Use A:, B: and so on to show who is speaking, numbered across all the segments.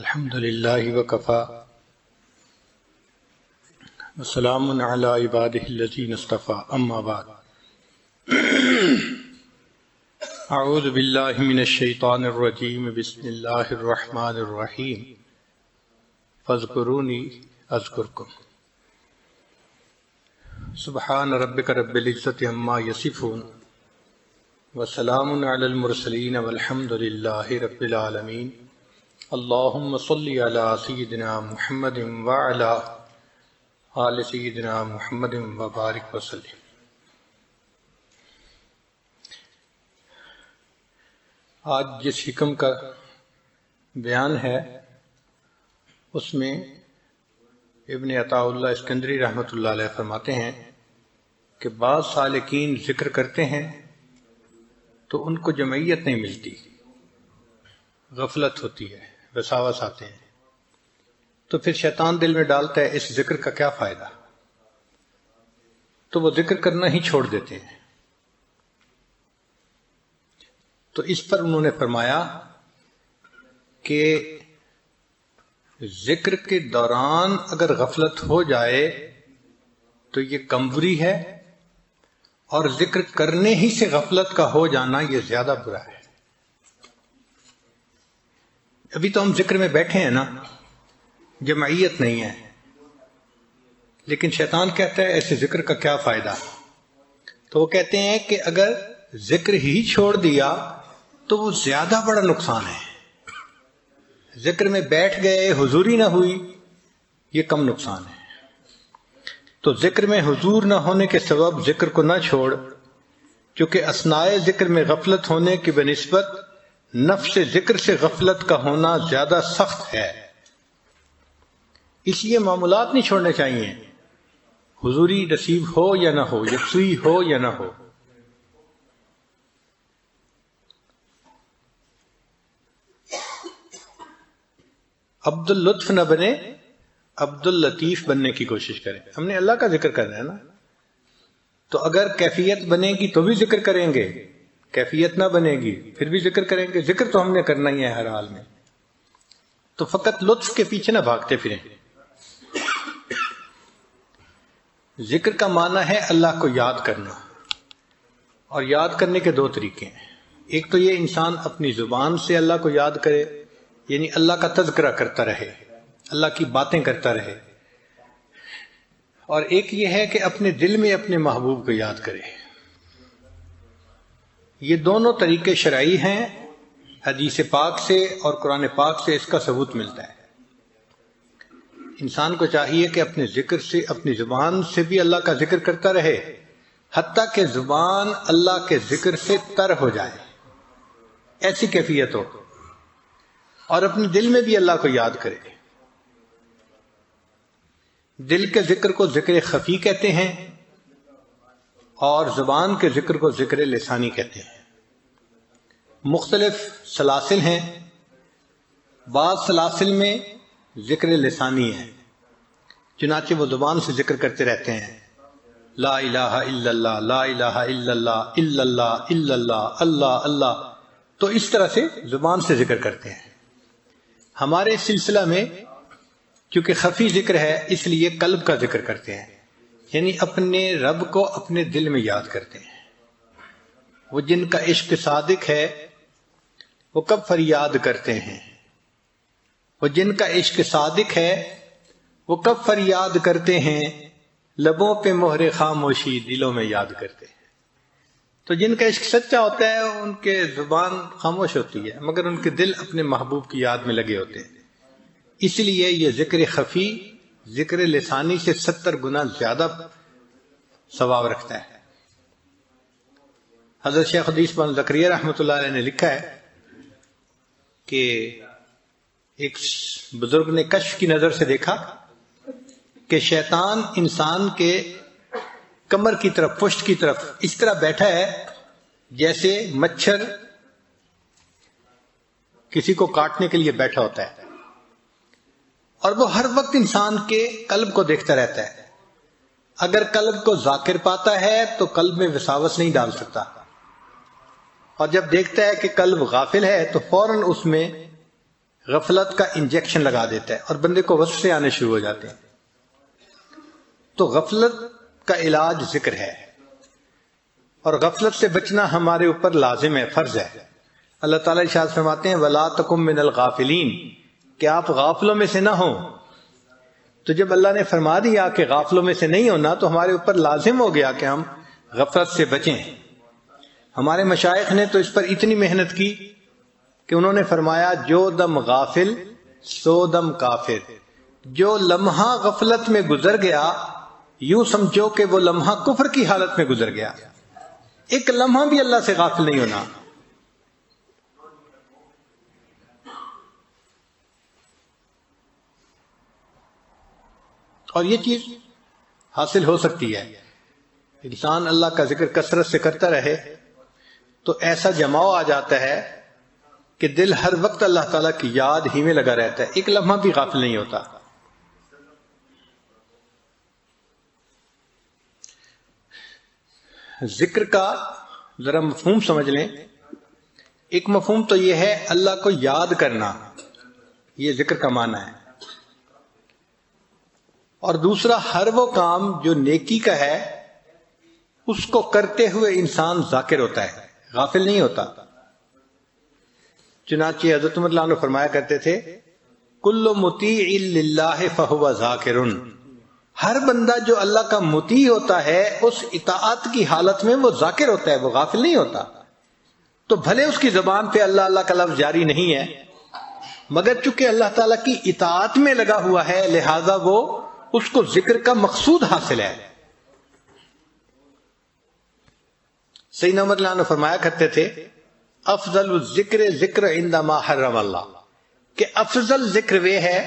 A: الحمد للہ وکفا وسلام علی عبادہ الذین اصطفیٰ اما بعد اعوذ باللہ من الشیطان الرجیم بسم اللہ الرحمن الرحیم فاذکرونی اذکرکم سبحان ربک رب العزۃ عما یصفون وسلام علی المرسلین والحمد للہ رب العالمین اللہم صلی علی سیدنا محمد وعلی آل سیدنا محمد وبارک وسلم۔ آج جس حکم کا بیان ہے اس میں ابن عطاء اللہ اسکندری رحمۃ اللہ علیہ فرماتے ہیں کہ بعض سالکین ذکر کرتے ہیں تو ان کو جمعیت نہیں ملتی، غفلت ہوتی ہے، وساوس آتے ہیں، تو پھر شیطان دل میں ڈالتا ہے اس ذکر کا کیا فائدہ، تو وہ ذکر کرنا ہی چھوڑ دیتے ہیں۔ تو اس پر انہوں نے فرمایا کہ ذکر کے دوران اگر غفلت ہو جائے تو یہ کمزوری ہے، اور ذکر کرنے ہی سے غفلت کا ہو جانا یہ زیادہ برا ہے۔ ابھی تو ہم ذکر میں بیٹھے ہیں نا، جمعیت نہیں ہے، لیکن شیطان کہتا ہے ایسے ذکر کا کیا فائدہ، تو وہ کہتے ہیں کہ اگر ذکر ہی چھوڑ دیا تو وہ زیادہ بڑا نقصان ہے۔ ذکر میں بیٹھ گئے، حضوری نہ ہوئی، یہ کم نقصان ہے۔ تو ذکر میں حضور نہ ہونے کے سبب ذکر کو نہ چھوڑ، کیونکہ اثناء ذکر میں غفلت ہونے کی بنسبت نفس ذکر سے غفلت کا ہونا زیادہ سخت ہے، اس لیے معمولات نہیں چھوڑنے چاہیے، حضوری نصیب ہو یا نہ ہو، یکسوئی ہو یا نہ ہو۔ عبد اللطف نہ بنے، عبد اللطیف بننے کی کوشش کریں۔ ہم نے اللہ کا ذکر کرنا ہے نا، تو اگر کیفیت بنے گی تو بھی ذکر کریں گے، کیفیت نہ بنے گی پھر بھی ذکر کریں گے، ذکر تو ہم نے کرنا ہی ہے ہر حال میں۔ تو فقط لطف کے پیچھے نہ بھاگتے پھریں۔ ذکر کا معنی ہے اللہ کو یاد کرنا، اور یاد کرنے کے دو طریقے ہیں۔ ایک تو یہ انسان اپنی زبان سے اللہ کو یاد کرے، یعنی اللہ کا تذکرہ کرتا رہے، اللہ کی باتیں کرتا رہے، اور ایک یہ ہے کہ اپنے دل میں اپنے محبوب کو یاد کرے۔ یہ دونوں طریقے شرعی ہیں، حدیث پاک سے اور قرآن پاک سے اس کا ثبوت ملتا ہے۔ انسان کو چاہیے کہ اپنے ذکر سے، اپنی زبان سے بھی اللہ کا ذکر کرتا رہے، حتیٰ کہ زبان اللہ کے ذکر سے تر ہو جائے، ایسی کیفیت ہو، اور اپنے دل میں بھی اللہ کو یاد کرے۔ دل کے ذکر کو ذکر خفی کہتے ہیں، اور زبان کے ذکر کو ذکر لسانی کہتے ہیں۔ مختلف سلاسل ہیں، بعض سلاسل میں ذکر لسانی ہے، چنانچہ وہ زبان سے ذکر کرتے رہتے ہیں، لا الہ الا اللہ، لا الہ الا اللہ، الا اللہ، الا اللہ، اللہ اللہ، تو اس طرح سے زبان سے ذکر کرتے ہیں۔ ہمارے سلسلہ میں کیونکہ خفی ذکر ہے، اس لیے قلب کا ذکر کرتے ہیں، یعنی اپنے رب کو اپنے دل میں یاد کرتے ہیں۔ وہ جن کا عشق صادق ہے وہ کب فریاد کرتے ہیں، وہ جن کا عشق صادق ہے وہ کب فریاد کرتے ہیں، لبوں پہ مہر خاموشی دلوں میں یاد کرتے ہیں۔ تو جن کا عشق سچا ہوتا ہے ان کے زبان خاموش ہوتی ہے، مگر ان کے دل اپنے محبوب کی یاد میں لگے ہوتے ہیں۔ اس لیے یہ ذکر خفی ذکر لسانی سے 70 گنا زیادہ ثواب رکھتا ہے۔ حضرت شیخ حدیث بن زکریا رحمۃ اللہ علیہ نے لکھا ہے کہ ایک بزرگ نے کشف کی نظر سے دیکھا کہ شیطان انسان کے کمر کی طرف، پشت کی طرف اس طرح بیٹھا ہے جیسے مچھر کسی کو کاٹنے کے لیے بیٹھا ہوتا ہے، اور وہ ہر وقت انسان کے قلب کو دیکھتا رہتا ہے۔ اگر قلب کو ذاکر پاتا ہے تو قلب میں وساوس نہیں ڈال سکتا، اور جب دیکھتا ہے کہ قلب غافل ہے تو فوراً اس میں غفلت کا انجیکشن لگا دیتا ہے اور بندے کو وسوسے آنے شروع ہو جاتے ہیں. تو غفلت کا علاج ذکر ہے، اور غفلت سے بچنا ہمارے اوپر لازم ہے، فرض ہے. اللہ تعالیٰ ارشاد فرماتے ہیں وَلَا تَكُن مِّنَ الْغَافِلِينَ، کہ آپ غافلوں میں سے نہ ہوں. تو جب اللہ نے فرما دیا کہ غافلوں میں سے نہیں ہونا، تو ہمارے اوپر لازم ہو گیا کہ ہم غفلت سے بچیں. ہمارے مشائخ نے تو اس پر اتنی محنت کی کہ انہوں نے فرمایا جو دم غافل سو دم کافر. جو لمحہ غفلت میں گزر گیا یوں سمجھو کہ وہ لمحہ کفر کی حالت میں گزر گیا. ایک لمحہ بھی اللہ سے غافل نہیں ہونا. اور یہ چیز حاصل ہو سکتی ہے. انسان اللہ کا ذکر کثرت سے کرتا رہے تو ایسا جماؤ آ جاتا ہے کہ دل ہر وقت اللہ تعالیٰ کی یاد ہی میں لگا رہتا ہے، ایک لمحہ بھی غافل نہیں ہوتا. ذکر کا ذرا مفہوم سمجھ لیں. ایک مفہوم تو یہ ہے اللہ کو یاد کرنا، یہ ذکر کا معنی ہے. اور دوسرا ہر وہ کام جو نیکی کا ہے اس کو کرتے ہوئے انسان ذاکر ہوتا ہے، غافل نہیں ہوتا. چنانچہ حضرت عمر رضی اللہ عنہ فرمایا کرتے تھے کل مطیع للہ فہو ذاکر. ہر بندہ جو اللہ کا مطیع ہوتا ہے اس اطاعت کی حالت میں وہ ذاکر ہوتا ہے، وہ غافل نہیں ہوتا. تو بھلے اس کی زبان پہ اللہ اللہ کا لفظ جاری نہیں ہے، مگر چونکہ اللہ تعالیٰ کی اطاعت میں لگا ہوا ہے لہذا وہ اس کو ذکر کا مقصود حاصل ہے. سیدنا عمر رضی اللہ عنہ فرمایا کرتے تھے افضل الذکر ذکر عندما حرم اللہ، کہ افضل ذکر وہ ہے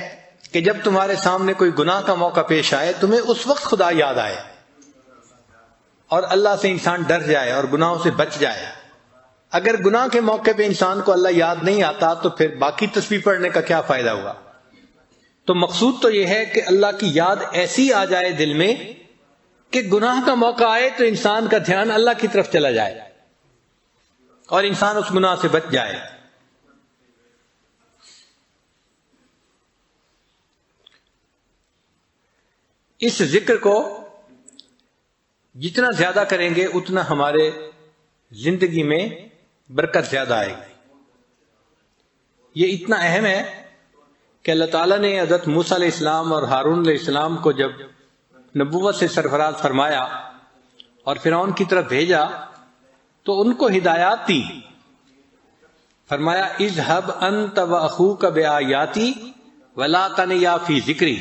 A: کہ جب تمہارے سامنے کوئی گناہ کا موقع پیش آئے تمہیں اس وقت خدا یاد آئے اور اللہ سے انسان ڈر جائے اور گناہوں سے بچ جائے. اگر گناہ کے موقع پہ انسان کو اللہ یاد نہیں آتا تو پھر باقی تسبیح پڑھنے کا کیا فائدہ ہوا. تو مقصود تو یہ ہے کہ اللہ کی یاد ایسی آ جائے دل میں کہ گناہ کا موقع آئے تو انسان کا دھیان اللہ کی طرف چلا جائے اور انسان اس گناہ سے بچ جائے. اس ذکر کو جتنا زیادہ کریں گے اتنا ہمارے زندگی میں برکت زیادہ آئے گی. یہ اتنا اہم ہے کہ اللہ تعالیٰ نے حضرت موسیٰ علیہ السلام اور ہارون علیہ السلام کو جب نبوت سے سرفراز فرمایا اور فرعون کی طرف بھیجا تو ان کو ہدایات دی. فرمایا اذهب انت واخوک بآیاتی ولا تنیا فی ذکری،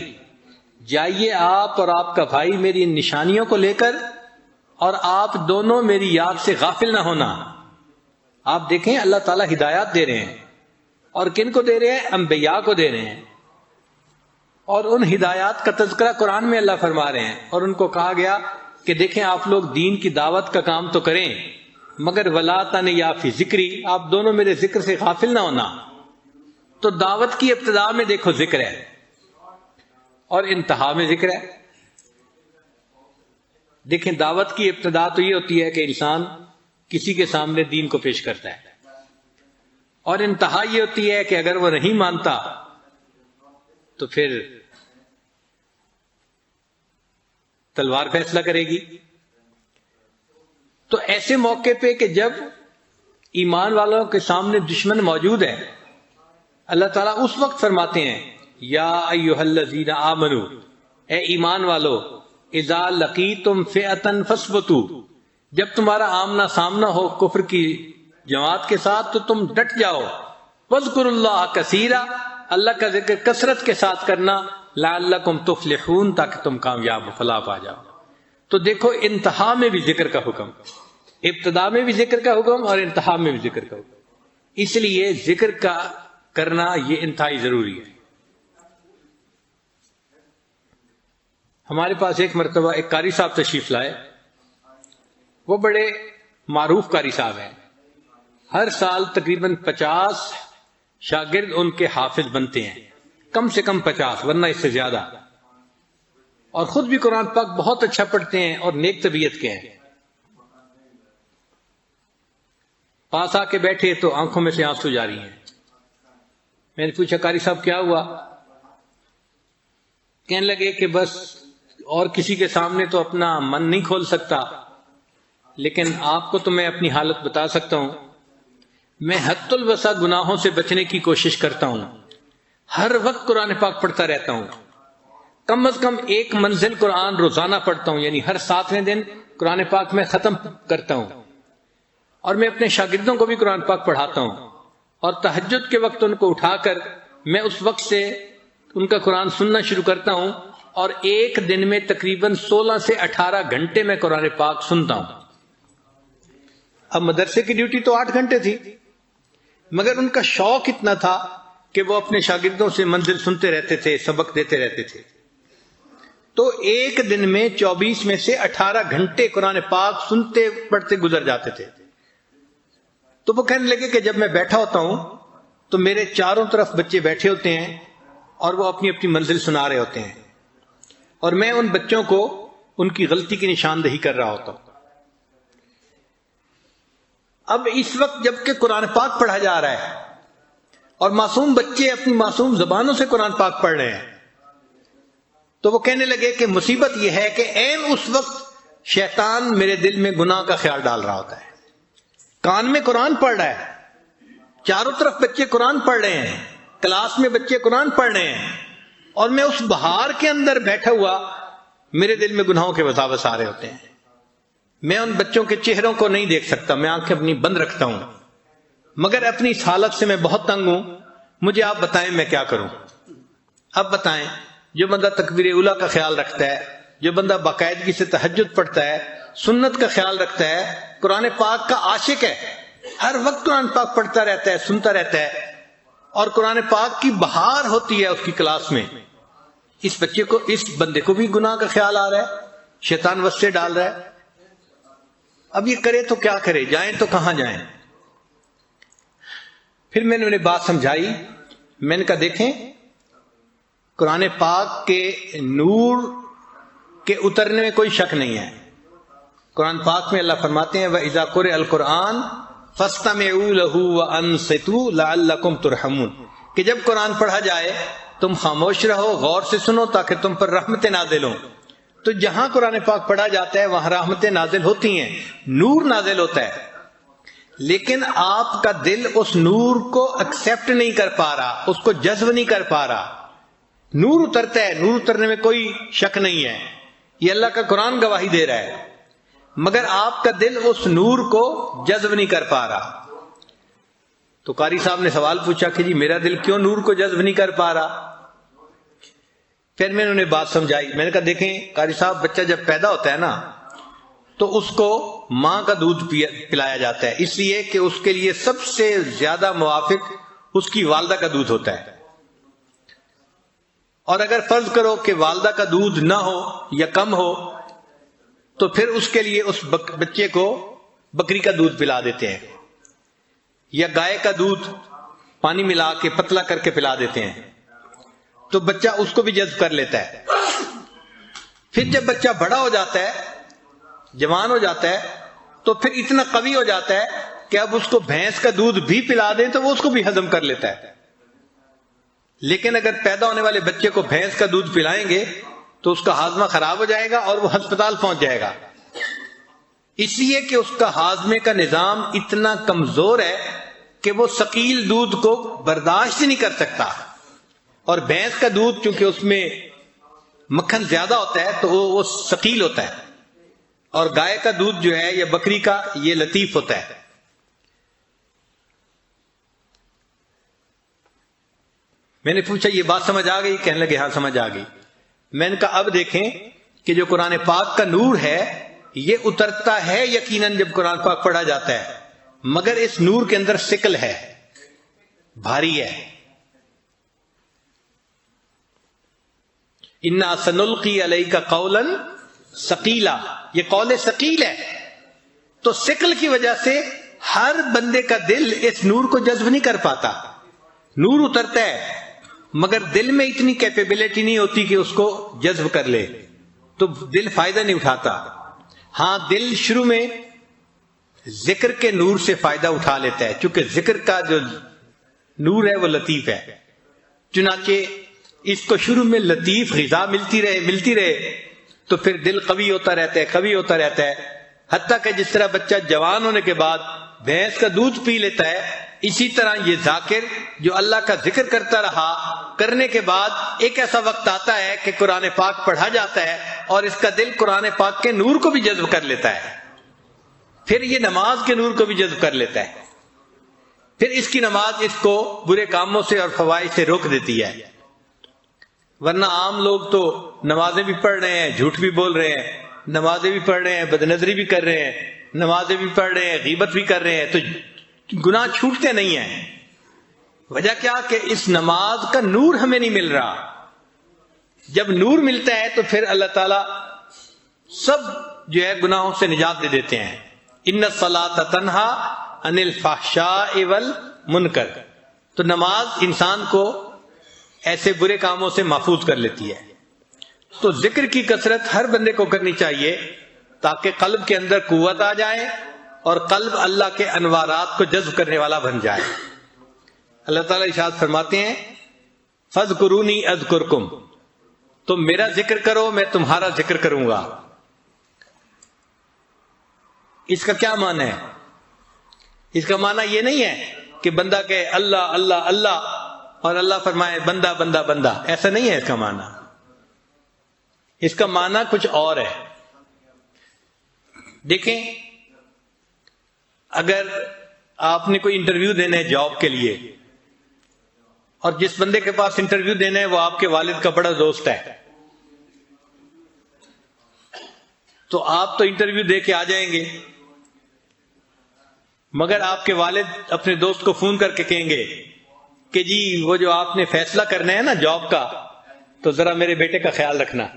A: جائیے آپ اور آپ کا بھائی میری ان نشانیوں کو لے کر اور آپ دونوں میری یاد سے غافل نہ ہونا. آپ دیکھیں اللہ تعالیٰ ہدایات دے رہے ہیں اور کن کو دے رہے ہیں؟ انبیاء کو دے رہے ہیں. اور ان ہدایات کا تذکرہ قرآن میں اللہ فرما رہے ہیں اور ان کو کہا گیا کہ دیکھیں آپ لوگ دین کی دعوت کا کام تو کریں مگر ولا تنیا فی ذکری، آپ دونوں میرے ذکر سے غافل نہ ہونا. تو دعوت کی ابتدا میں دیکھو ذکر ہے اور انتہا میں ذکر ہے. دیکھیں دعوت کی ابتدا تو یہ ہوتی ہے کہ انسان کسی کے سامنے دین کو پیش کرتا ہے اور انتہا یہ ہوتی ہے کہ اگر وہ نہیں مانتا تو پھر تلوار فیصلہ کرے گی. تو ایسے موقع پہ کہ جب ایمان والوں کے سامنے دشمن موجود ہے اللہ تعالیٰ اس وقت فرماتے ہیں یا ایھا الذین آمنو، اے ایمان والو، اذا لقیتم فئۃ فاثبتوا، جب تمہارا آمنا سامنا ہو کفر کی جماعت کے ساتھ تو تم ڈٹ جاؤ. واذکروا اللہ کثیرا، اللہ کا ذکر کثرت کے ساتھ کرنا، لعلکم تفلحون، تاکہ تم کامیاب و فلاح پا جاؤ. تو دیکھو انتہا میں بھی ذکر کا حکم، ابتدا میں بھی ذکر کا حکم اور انتہا میں بھی ذکر کا حکم. اس لیے ذکر کا کرنا یہ انتہائی ضروری ہے. ہمارے پاس ایک مرتبہ ایک قاری صاحب تشریف لائے، وہ بڑے معروف قاری صاحب ہیں. ہر سال تقریباً 50 شاگرد ان کے حافظ بنتے ہیں، کم سے کم 50 ورنہ اس سے زیادہ، اور خود بھی قرآن پاک بہت اچھا پڑھتے ہیں اور نیک طبیعت کے ہیں. پاس آ کے بیٹھے تو آنکھوں میں سے آنسو جاری ہیں. میں نے پوچھا قاری صاحب کیا ہوا؟ کہنے لگے کہ بس اور کسی کے سامنے تو اپنا من نہیں کھول سکتا، لیکن آپ کو تو میں اپنی حالت بتا سکتا ہوں. میں حد الوسع گناہوں سے بچنے کی کوشش کرتا ہوں، ہر وقت قرآن پاک پڑھتا رہتا ہوں، کم از کم 1 منزل قرآن روزانہ پڑھتا ہوں، یعنی ہر 7ویں دن قرآن پاک میں ختم کرتا ہوں. اور میں اپنے شاگردوں کو بھی قرآن پاک پڑھاتا ہوں، اور تہجد کے وقت ان کو اٹھا کر میں اس وقت سے ان کا قرآن سننا شروع کرتا ہوں، اور ایک دن میں تقریباً 16 سے 18 گھنٹے میں قرآن پاک سنتا ہوں. اب مدرسے کی ڈیوٹی تو 8 گھنٹے تھی، مگر ان کا شوق اتنا تھا کہ وہ اپنے شاگردوں سے منزل سنتے رہتے تھے، سبق دیتے رہتے تھے. تو ایک دن میں 24 میں سے 18 گھنٹے قرآن پاک سنتے پڑھتے گزر جاتے تھے. تو وہ کہنے لگے کہ جب میں بیٹھا ہوتا ہوں تو میرے چاروں طرف بچے بیٹھے ہوتے ہیں اور وہ اپنی اپنی منزل سنا رہے ہوتے ہیں، اور میں ان بچوں کو ان کی غلطی کی نشاندہی کر رہا ہوتا ہوں. اب اس وقت جب کہ قرآن پاک پڑھا جا رہا ہے اور معصوم بچے اپنی معصوم زبانوں سے قرآن پاک پڑھ رہے ہیں، تو وہ کہنے لگے کہ مصیبت یہ ہے کہ عین اس وقت شیطان میرے دل میں گناہ کا خیال ڈال رہا ہوتا ہے. کان میں قرآن پڑھ رہا ہے، چاروں طرف بچے قرآن پڑھ رہے ہیں، کلاس میں بچے قرآن پڑھ رہے ہیں، اور میں اس بہار کے اندر بیٹھا ہوا میرے دل میں گناہوں کے وساوس آ رہے ہوتے ہیں. میں ان بچوں کے چہروں کو نہیں دیکھ سکتا، میں آنکھیں اپنی بند رکھتا ہوں، مگر اپنی اس حالت سے میں بہت تنگ ہوں. مجھے آپ بتائیں میں کیا کروں؟ اب بتائیں، جو بندہ تکبیر اولیٰ کا خیال رکھتا ہے، جو بندہ باقاعدگی سے تہجد پڑھتا ہے، سنت کا خیال رکھتا ہے، قرآن پاک کا عاشق ہے، ہر وقت قرآن پاک پڑھتا رہتا ہے، سنتا رہتا ہے، اور قرآن پاک کی بہار ہوتی ہے اس کی کلاس میں، اس بچے کو، اس بندے کو بھی گناہ کا خیال آ رہا ہے، شیطان وسوسے ڈال رہا ہے. اب یہ کرے تو کیا کرے، جائیں تو کہاں جائیں؟ پھر میں نے انہیں بات سمجھائی. میں نے کہا دیکھیں، قرآن پاک کے نور کے اترنے میں کوئی شک نہیں ہے. قرآن پاک میں اللہ فرماتے ہیں وَإِذَا قُرِئَ الْقُرْآنُ فَاسْتَمِعُوا لَهُ وَأَنصِتُوا لَعَلَّكُمْ تُرْحَمُونَ، کہ جب قرآن پڑھا جائے تم خاموش رہو، غور سے سنو تاکہ تم پر رحمتیں نازل ہوں. تو جہاں قرآن پاک پڑھا جاتا ہے وہاں رحمتیں نازل ہوتی ہیں، نور نازل ہوتا ہے، لیکن آپ کا دل اس نور کو ایکسپٹ نہیں کر پا رہا، اس کو جذب نہیں کر پا رہا. نور اترتا ہے، نور اترنے میں کوئی شک نہیں ہے، یہ اللہ کا قرآن گواہی دے رہا ہے، مگر آپ کا دل اس نور کو جذب نہیں کر پا رہا. تو قاری صاحب نے سوال پوچھا کہ جی میرا دل کیوں نور کو جذب نہیں کر پا رہا؟ پھر میں نے انہیں بات سمجھائی. میں نے کہا دیکھیں قاری صاحب، بچہ جب پیدا ہوتا ہے نا تو اس کو ماں کا دودھ پلایا جاتا ہے، اس لیے کہ اس کے لیے سب سے زیادہ موافق اس کی والدہ کا دودھ ہوتا ہے. اور اگر فرض کرو کہ والدہ کا دودھ نہ ہو یا کم ہو تو پھر اس کے لیے اس بچے کو بکری کا دودھ پلا دیتے ہیں، یا گائے کا دودھ پانی ملا کے پتلا کر کے پلا دیتے ہیں، تو بچہ اس کو بھی جذب کر لیتا ہے. پھر جب بچہ بڑا ہو جاتا ہے، جوان ہو جاتا ہے، تو پھر اتنا قوی ہو جاتا ہے کہ اب اس کو بھینس کا دودھ بھی پلا دیں تو وہ اس کو بھی ہضم کر لیتا ہے. لیکن اگر پیدا ہونے والے بچے کو بھینس کا دودھ پلائیں گے تو اس کا ہاضمہ خراب ہو جائے گا اور وہ ہسپتال پہنچ جائے گا، اس لیے کہ اس کا ہاضمے کا نظام اتنا کمزور ہے کہ وہ ثقیل دودھ کو برداشت نہیں کر سکتا. اور بھینس کا دودھ چونکہ اس میں مکھن زیادہ ہوتا ہے تو وہ ثقیل ہوتا ہے، اور گائے کا دودھ جو ہے یا بکری کا یہ لطیف ہوتا ہے. میں نے پوچھا یہ بات سمجھ آ گئی؟ کہنے لگے ہاں سمجھ آ گئی. میں نے کہا اب دیکھیں کہ جو قرآن پاک کا نور ہے یہ اترتا ہے یقیناً جب قرآن پاک پڑھا جاتا ہے، مگر اس نور کے اندر ثقل ہے، بھاری ہے. اِنَّا سَنُلْقِي عَلَيْكَ قَوْلًا ثَقِيلًا، یہ قول ثقیل ہے. تو ثقل کی وجہ سے ہر بندے کا دل اس نور کو جذب نہیں کر پاتا. نور اترتا ہے مگر دل میں اتنی کیپیبلٹی نہیں ہوتی کہ اس کو جذب کر لے، تو دل فائدہ نہیں اٹھاتا. ہاں دل شروع میں ذکر کے نور سے فائدہ اٹھا لیتا ہے، چونکہ ذکر کا جو نور ہے وہ لطیف ہے. چنانچہ اس کو شروع میں لطیف غذا ملتی رہے تو پھر دل قوی ہوتا رہتا ہے، حتیٰ کہ جس طرح بچہ جوان ہونے کے بعد بھینس کا دودھ پی لیتا ہے، اسی طرح یہ ذاکر جو اللہ کا ذکر کرتا رہا، کرنے کے بعد ایک ایسا وقت آتا ہے کہ قرآن پاک پڑھا جاتا ہے اور اس کا دل قرآن پاک کے نور کو بھی جذب کر لیتا ہے، پھر یہ نماز کے نور کو بھی جذب کر لیتا ہے، پھر اس کی نماز اس کو برے کاموں سے اور فوائد سے روک دیتی ہے۔ ورنہ عام لوگ تو نمازیں بھی پڑھ رہے ہیں، جھوٹ بھی بول رہے ہیں، نمازیں بھی پڑھ رہے ہیں، بدنظری بھی کر رہے ہیں، نمازیں بھی پڑھ رہے ہیں، غیبت بھی کر رہے ہیں، تو گناہ چھوٹتے نہیں ہیں۔ وجہ کیا کہ اس نماز کا نور ہمیں نہیں مل رہا۔ جب نور ملتا ہے تو پھر اللہ تعالیٰ سب جو ہے گناہوں سے نجات دے دیتے ہیں۔ ان الصلاۃ تنہا عن الفحشاء والمنکر، تو نماز انسان کو ایسے برے کاموں سے محفوظ کر لیتی ہے۔ تو ذکر کی کثرت ہر بندے کو کرنی چاہیے تاکہ قلب کے اندر قوت آ جائے اور قلب اللہ کے انوارات کو جذب کرنے والا بن جائے۔ اللہ تعالیٰ ارشاد فرماتے ہیں فاذکرونی اذکرکم، تم میرا ذکر کرو میں تمہارا ذکر کروں گا۔ اس کا کیا معنی ہے؟ اس کا معنی یہ نہیں ہے کہ بندہ کہے اللہ اللہ اللہ اور اللہ فرمائے بندہ بندہ بندہ، ایسا نہیں ہے اس کا معنی۔ اس کا معنی کچھ اور ہے۔ دیکھیں، اگر آپ نے کوئی انٹرویو دینا ہے جاب کے لیے اور جس بندے کے پاس انٹرویو دینا ہے وہ آپ کے والد کا بڑا دوست ہے، تو آپ تو انٹرویو دے کے آ جائیں گے، مگر آپ کے والد اپنے دوست کو فون کر کے کہیں گے کہ جی وہ جو آپ نے فیصلہ کرنا ہے نا جاب کا، تو ذرا میرے بیٹے کا خیال رکھنا۔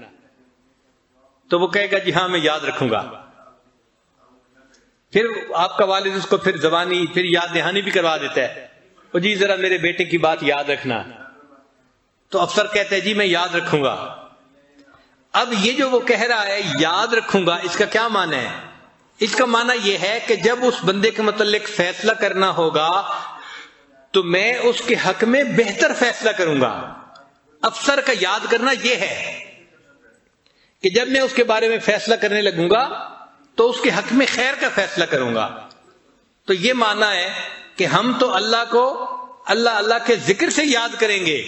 A: تو وہ کہے گا جی ہاں میں یاد رکھوں گا۔ پھر آپ کا والد اس کو پھر زبانی پھر یاد دہانی بھی کروا دیتا ہے، وہ جی ذرا میرے بیٹے کی بات یاد رکھنا۔ تو افسر کہتے ہیں جی میں یاد رکھوں گا۔ اب یہ جو وہ کہہ رہا ہے یاد رکھوں گا، اس کا کیا معنی ہے؟ اس کا معنی یہ ہے کہ جب اس بندے کے متعلق فیصلہ کرنا ہوگا تو میں اس کے حق میں بہتر فیصلہ کروں گا۔ افسر کا یاد کرنا یہ ہے کہ جب میں اس کے بارے میں فیصلہ کرنے لگوں گا تو اس کے حق میں خیر کا فیصلہ کروں گا۔ تو یہ معنی ہے کہ ہم تو اللہ کو اللہ کے ذکر سے یاد کریں گے،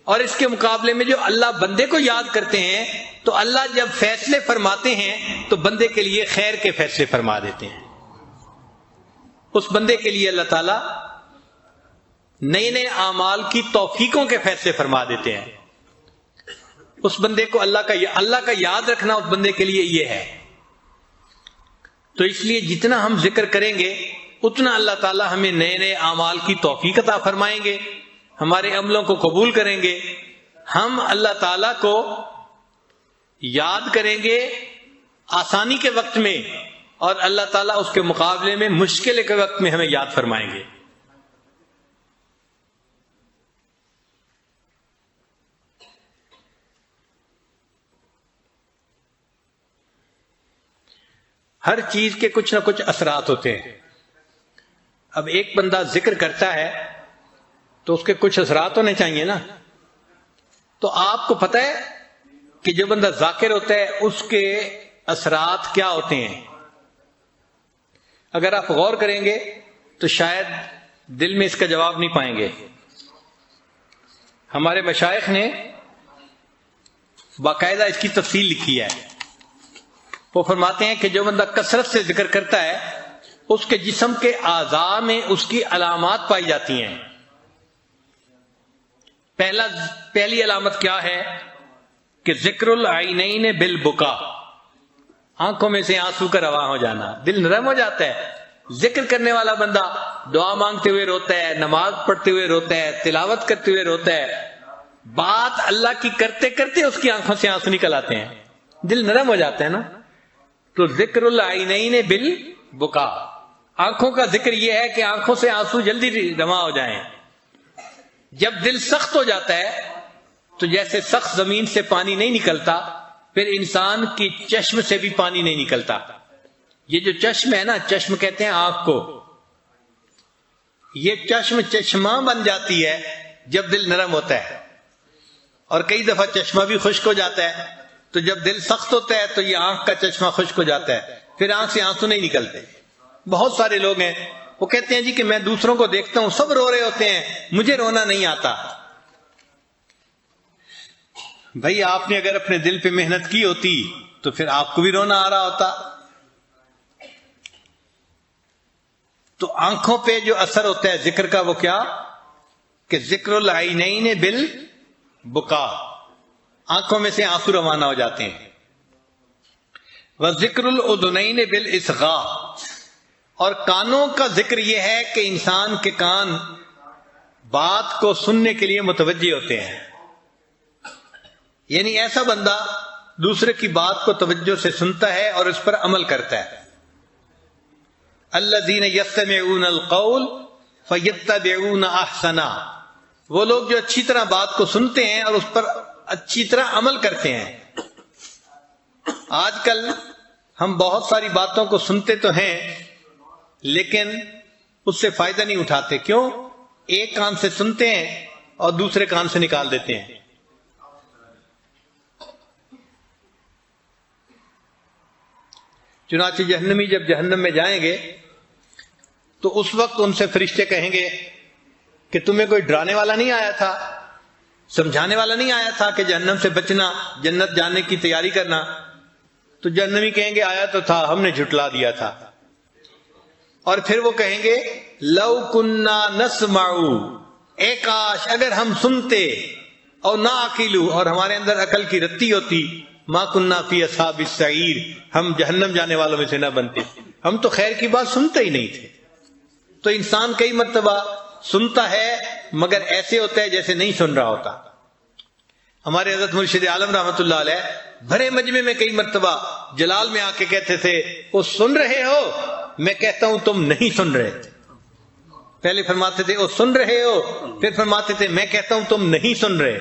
A: اور اس کے مقابلے میں جو اللہ بندے کو یاد کرتے ہیں تو اللہ جب فیصلے فرماتے ہیں تو بندے کے لیے خیر کے فیصلے فرما دیتے ہیں۔ اس بندے کے لیے اللہ تعالیٰ نئے نئے اعمال کی توفیقوں کے فیصلے فرما دیتے ہیں۔ اس بندے کو اللہ کا یاد رکھنا اس بندے کے لیے یہ ہے۔ تو اس لیے جتنا ہم ذکر کریں گے اتنا اللہ تعالیٰ ہمیں نئے نئے اعمال کی توفیق عطا فرمائیں گے، ہمارے عملوں کو قبول کریں گے، ہم اللہ تعالیٰ کو یاد کریں گے آسانی کے وقت میں، اور اللہ تعالیٰ اس کے مقابلے میں مشکل کے وقت میں ہمیں یاد فرمائیں گے۔ ہر چیز کے کچھ نہ کچھ اثرات ہوتے ہیں۔ اب ایک بندہ ذکر کرتا ہے تو اس کے کچھ اثرات ہونے چاہیے نا۔ تو آپ کو پتہ ہے کہ جو بندہ ذاکر ہوتا ہے اس کے اثرات کیا ہوتے ہیں؟ اگر آپ غور کریں گے تو شاید دل میں اس کا جواب نہیں پائیں گے۔ ہمارے مشائخ نے باقاعدہ اس کی تفصیل لکھی ہے۔ وہ فرماتے ہیں کہ جو بندہ کثرت سے ذکر کرتا ہے اس کے جسم کے اعضاء میں اس کی علامات پائی جاتی ہیں۔ پہلی علامت کیا ہے کہ ذکر العینین بالبکا، آنکھوں میں سے آنسو کا رواں ہو جانا، دل نرم ہو جاتا ہے۔ ذکر کرنے والا بندہ دعا مانگتے ہوئے روتا ہے، نماز پڑھتے ہوئے روتا ہے، تلاوت کرتے ہوئے روتا ہے، بات اللہ کی کرتے کرتے اس کی آنکھوں سے آنسو نکل آتے ہیں، دل نرم ہو جاتا ہے نا۔ تو ذکر العینین بالبکا، آنکھوں کا ذکر یہ ہے کہ آنکھوں سے آنسو جلدی رواں ہو جائیں۔ جب دل سخت ہو جاتا ہے تو جیسے سخت زمین سے پانی نہیں نکلتا، پھر انسان کی چشم سے بھی پانی نہیں نکلتا۔ یہ جو چشم ہے نا، چشم کہتے ہیں آنکھ کو، یہ چشمہ بن جاتی ہے جب دل نرم ہوتا ہے۔ اور کئی دفعہ چشمہ بھی خشک ہو جاتا ہے. تو جب دل سخت ہوتا ہے تو یہ آنکھ کا چشمہ خشک ہو جاتا ہے, پھر آنکھ سے آنسو نہیں نکلتے. بہت سارے لوگ ہیں وہ کہتے ہیں جی کہ میں دوسروں کو دیکھتا ہوں سب رو رہے ہوتے ہیں, مجھے رونا نہیں آتا. بھائی آپ نے اگر اپنے دل پہ محنت کی ہوتی تو پھر آپ کو بھی رونا آ رہا ہوتا. تو آنکھوں پہ جو اثر ہوتا ہے ذکر کا وہ کیا کہ ذکر العینین بالبکا, آنکھوں میں سے آنسو روانہ ہو جاتے ہیں. وذکر الاذنین بالاصغاء, اور کانوں کا ذکر یہ ہے کہ انسان کے کان بات کو سننے کے لیے متوجہ ہوتے ہیں. یعنی ایسا بندہ دوسرے کی بات کو توجہ سے سنتا ہے اور اس پر عمل کرتا ہے. الذین یستمعون القول فیتبعون احسنا, وہ لوگ جو اچھی طرح بات کو سنتے ہیں اور اس پر اچھی طرح عمل کرتے ہیں. آج کل ہم بہت ساری باتوں کو سنتے تو ہیں لیکن اس سے فائدہ نہیں اٹھاتے. کیوں؟ ایک کان سے سنتے ہیں اور دوسرے کان سے نکال دیتے ہیں. چنانچہ جہنمی جب جہنم میں جائیں گے تو اس وقت ان سے فرشتے کہیں گے کہ تمہیں کوئی ڈرانے والا نہیں آیا تھا, سمجھانے والا نہیں آیا تھا کہ جہنم سے بچنا, جنت جانے کی تیاری کرنا. تو جہنمی کہیں گے آیا تو تھا, ہم نے جھٹلا دیا تھا. اور پھر وہ کہیں گے لو کننا نسمع, اے کاش اگر ہم سنتے, اور نعقلوا, اور ہمارے اندر عقل کی رتی ہوتی, ما کننا فی اصحاب السعیر, ہم جہنم جانے والوں میں سے نہ بنتے. ہم تو خیر کی بات سنتے ہی نہیں تھے. تو انسان کئی مرتبہ سنتا ہے مگر ایسے ہوتا ہے جیسے نہیں سن رہا ہوتا. ہمارے حضرت مرشد عالم رحمۃ اللہ علیہ بھرے مجمع میں کئی مرتبہ جلال میں آ کے کہتے تھے وہ سن رہے ہو, میں کہتا ہوں تم نہیں سن رہے. پہلے فرماتے تھے وہ سن رہے ہو, پھر فرماتے تھے میں کہتا ہوں تم نہیں سن رہے.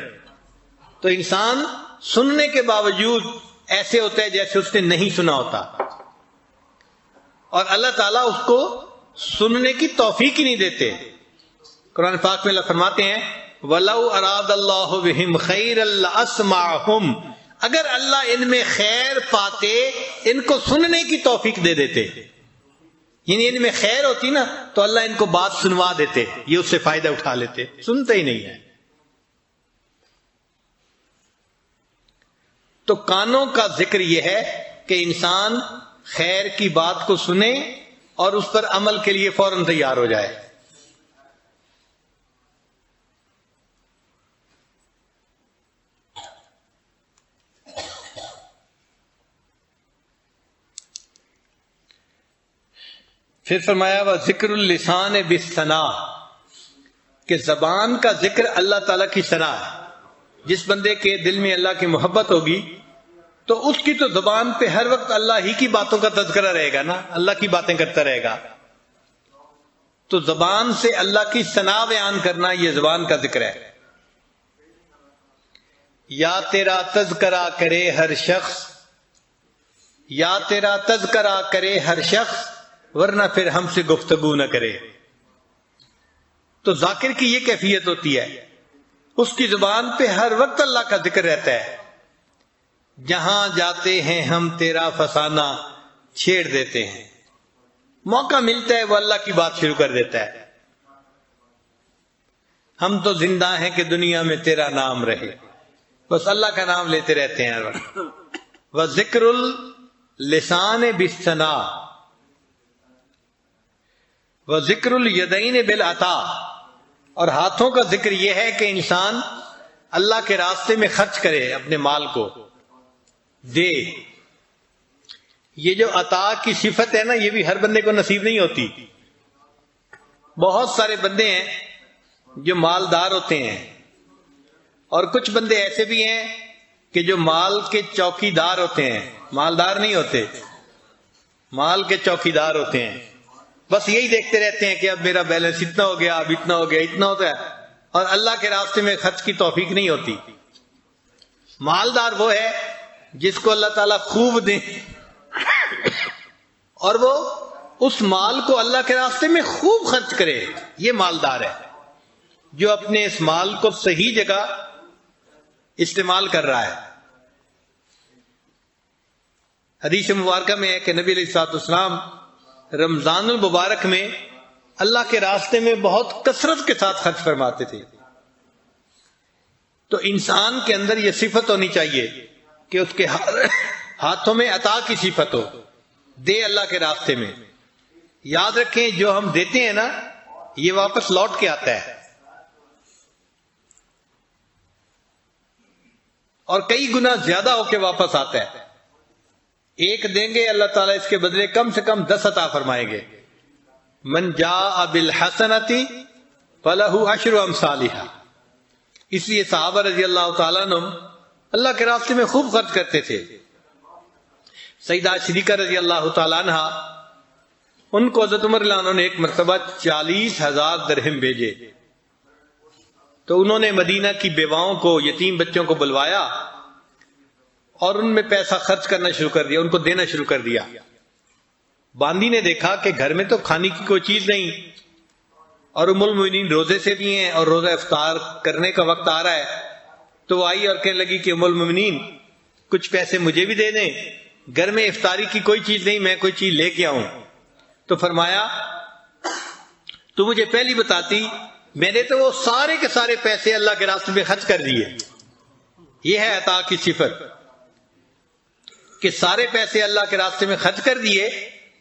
A: تو انسان سننے کے باوجود ایسے ہوتا ہے جیسے اس نے نہیں سنا ہوتا, اور اللہ تعالیٰ اس کو سننے کی توفیق ہی نہیں دیتے. قرآن پاک میں اللہ فرماتے ہیں وَلَوْ أَرَادَ اللَّهُ بِهِمْ خَيْرًا لَأَسْمَعَهُمْ, اگر اللہ ان میں خیر پاتے ان کو سننے کی توفیق دے دیتے. یعنی ان میں خیر ہوتی نا تو اللہ ان کو بات سنوا دیتے, یہ اس سے فائدہ اٹھا لیتے, سنتے ہی نہیں ہے. تو کانوں کا ذکر یہ ہے کہ انسان خیر کی بات کو سنے اور اس پر عمل کے لیے فوراً تیار ہو جائے. پھر فرمایا وہ ذکر اللسان بالثناء, کہ زبان کا ذکر اللہ تعالیٰ کی ثنا ہے. جس بندے کے دل میں اللہ کی محبت ہوگی تو اس کی تو زبان پہ ہر وقت اللہ ہی کی باتوں کا تذکرہ رہے گا نا, اللہ کی باتیں کرتا رہے گا. تو زبان سے اللہ کی ثنا بیان کرنا یہ زبان کا ذکر ہے. یا تیرا تذکرہ کرے ہر شخص, یا تیرا تذکرہ کرے ہر شخص, ورنہ پھر ہم سے گفتگو نہ کرے. تو ذاکر کی یہ کیفیت ہوتی ہے, اس کی زبان پہ ہر وقت اللہ کا ذکر رہتا ہے. جہاں جاتے ہیں ہم تیرا فسانہ چھیڑ دیتے ہیں, موقع ملتا ہے وہ اللہ کی بات شروع کر دیتا ہے. ہم تو زندہ ہیں کہ دنیا میں تیرا نام رہے, بس اللہ کا نام لیتے رہتے ہیں ہر وقت. وذکر اللسان بالثناء وذکر الیدین بالعطاء, اور ہاتھوں کا ذکر یہ ہے کہ انسان اللہ کے راستے میں خرچ کرے, اپنے مال کو دے. یہ جو عطا کی صفت ہے نا یہ بھی ہر بندے کو نصیب نہیں ہوتی. بہت سارے بندے ہیں جو مالدار ہوتے ہیں, اور کچھ بندے ایسے بھی ہیں کہ جو مال کے چوکی دار ہوتے ہیں, مالدار نہیں ہوتے, مال کے چوکی دار ہوتے ہیں. بس یہی دیکھتے رہتے ہیں کہ اب میرا بیلنس اتنا ہو گیا, اب اتنا ہو گیا, اتنا ہوتا ہے, اور اللہ کے راستے میں خرچ کی توفیق نہیں ہوتی. مالدار وہ ہے جس کو اللہ تعالیٰ خوب دے اور وہ اس مال کو اللہ کے راستے میں خوب خرچ کرے, یہ مالدار ہے. جو اپنے اس مال کو صحیح جگہ استعمال کر رہا ہے۔ حدیث مبارکہ میں ہے کہ نبی علیہ الصلوۃ والسلام رمضان المبارک میں اللہ کے راستے میں بہت کثرت کے ساتھ خرچ فرماتے تھے۔ تو انسان کے اندر یہ صفت ہونی چاہیے کہ اس کے ہاتھوں میں عطا کی صفت ہو، دے اللہ کے راستے میں۔ یاد رکھیں جو ہم دیتے ہیں نا یہ واپس لوٹ کے آتا ہے، اور کئی گنا زیادہ ہو کے واپس آتا ہے۔ ایک دیں گے اللہ تعالیٰ اس کے بدلے کم سے کم 10 عطا فرمائیں گے۔ من جاء بالحسنۃ فلہ عشر امثالھا۔ اس لیے صحابہ رضی اللہ تعالیٰ عنہ اللہ کے راستے میں خوب خرچ کرتے تھے۔ سیدہ صدیقہ رضی اللہ تعالیٰ عنہ، ان کو حضرت عمر رضی اللہ عنہ نے ایک مرتبہ 40,000 درہم بھیجے، تو انہوں نے مدینہ کی بیواؤں کو، یتیم بچوں کو بلوایا اور ان میں پیسہ خرچ کرنا شروع کر دیا، ان کو دینا شروع کر دیا۔ باندی نے دیکھا کہ گھر میں تو کھانے کی کوئی چیز نہیں، اور ام المؤمنین روزے سے بھی ہیں اور روزہ افطار کرنے کا وقت آ رہا ہے، تو وہ آئی اور کہنے لگی کہ ام المؤمنین کچھ پیسے مجھے بھی دے دیں، گھر میں افطاری کی کوئی چیز نہیں، میں کوئی چیز لے کے آؤں۔ تو فرمایا تو مجھے پہلی بتاتی، میں نے تو وہ سارے کے سارے پیسے اللہ کے راستے میں خرچ کر دیے۔ یہ ہے عطا کی صفت کہ سارے پیسے اللہ کے راستے میں خرچ کر دیے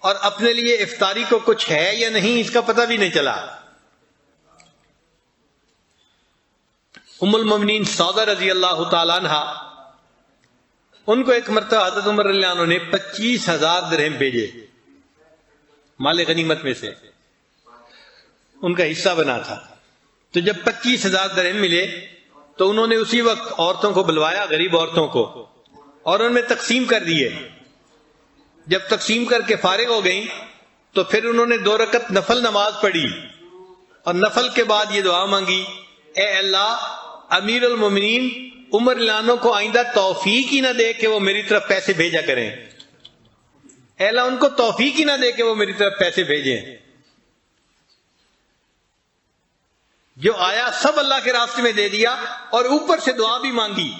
A: اور اپنے لیے افطاری کو کچھ ہے یا نہیں اس کا پتہ بھی نہیں چلا۔ ام المؤمنین سودہ رضی اللہ تعالیٰ عنہ، ان کو ایک مرتبہ حضرت عمر رضی اللہ عنہ نے 25,000 درہم بھیجے، مال غنیمت میں سے ان کا حصہ بنا تھا۔ تو جب 25,000 درہم ملے تو انہوں نے اسی وقت عورتوں کو بلوایا، غریب عورتوں کو، اور ان میں تقسیم کر دیے۔ جب تقسیم کر کے فارغ ہو گئیں تو پھر انہوں نے 2 رکعت نفل نماز پڑھی، اور نفل کے بعد یہ دعا مانگی، اے اللہ امیر المومنین عمر رضی اللہ عنہ کو آئندہ توفیق ہی نہ دے کہ وہ میری طرف پیسے بھیجا کریں، اے اللہ ان کو توفیق ہی نہ دے کہ وہ میری طرف پیسے بھیجیں۔ جو آیا سب اللہ کے راستے میں دے دیا، اور اوپر سے دعا بھی مانگی۔